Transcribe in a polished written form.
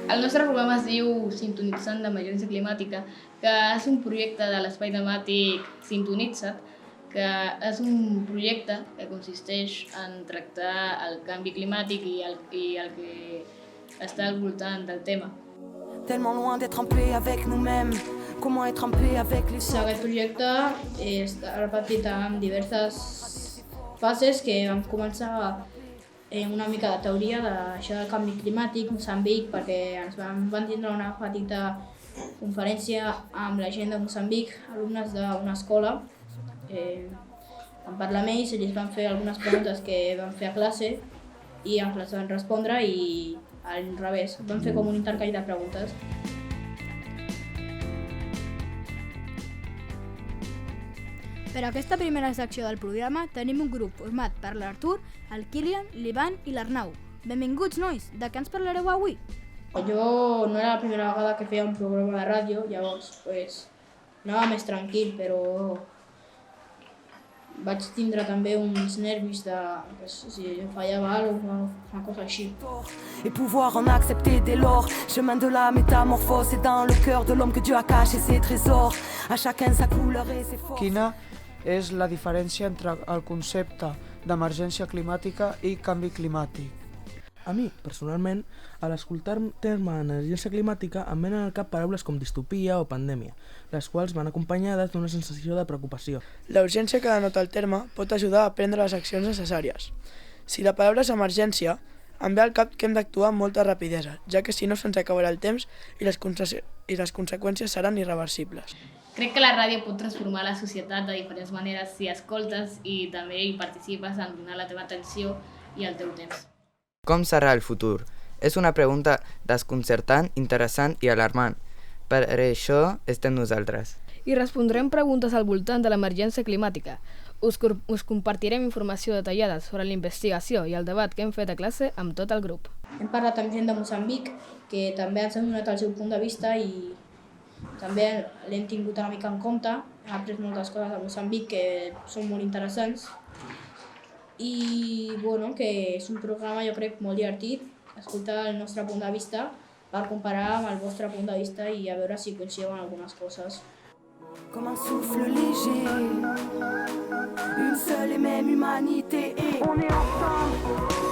El nostre programa es diu Sintonitzant d'Emergència Climàtica, que és un projecte de l'espai temàtic Sintonitza't, que és un projecte que consisteix en tractar el canvi climàtic i el que està al voltant del tema. Tellement loin d'être en paix avec nous-mêmes. Comment être en paix avec les autres? Aquest projecte està repartit en diverses fases que vam començar una mica de teoria d'això del canvi climàtic a Moçambic, perquè ens van tindre una petita conferència amb la gent de Moçambic, alumnes d'una escola. Vam parlar amb ells, ells van fer algunes preguntes que van fer a classe i ens les van respondre i al revés, vam fer com un intercanvi de preguntes. Per a aquesta primera secció del programa tenim un grup format per l'Artur, el Kilian, l'Ivan i l'Arnau. Benvinguts, nois! De què ens parlareu avui? Jo no era la primera vegada que feia un programa de ràdio, llavors anava més tranquil, però vaig tindre també uns nervis de si fallava alguna cosa, una cosa així. Et pouvoir en accepter dès lors. Chemin de la métamorphose, c'est dans le cœur de l'homme que Dieu a caché ses trésors. À chacun sa couleur et ses forces. Quina és la diferència entre el concepte d'emergència climàtica i canvi climàtic? A mi, personalment, a l'escoltar el terme emergència climàtica em venen al cap paraules com distopia o pandèmia, les quals van acompanyades d'una sensació de preocupació. La urgència que denota el terme pot ajudar a prendre les accions necessàries. Si la paraula és emergència, em ve al cap que hem d'actuar amb molta rapidesa, ja que si no se'ns acabarà el temps i les conseqüències seran irreversibles. Crec que la ràdio pot transformar la societat de diferents maneres si escoltes i també hi participes en donar la teva atenció i el teu temps. Com serà el futur? És una pregunta desconcertant, interessant i alarmant. Per això estem nosaltres. I respondrem preguntes al voltant de l'emergència climàtica. Us compartirem informació detallada sobre la investigació i el debat que hem fet a classe amb tot el grup. Hem parlat amb gent de Moçambic que també ens ha donat el seu punt de vista i també l'hem tingut una mica en compte. Hem après moltes coses a Moçambic que són molt interessants. I que és un programa, jo crec, molt divertit, escoltar el nostre punt de vista per comparar amb el vostre punt de vista i a veure si coincidim en algunes coses. Comme un souffle léger, une seule et même humanité et on est ensemble.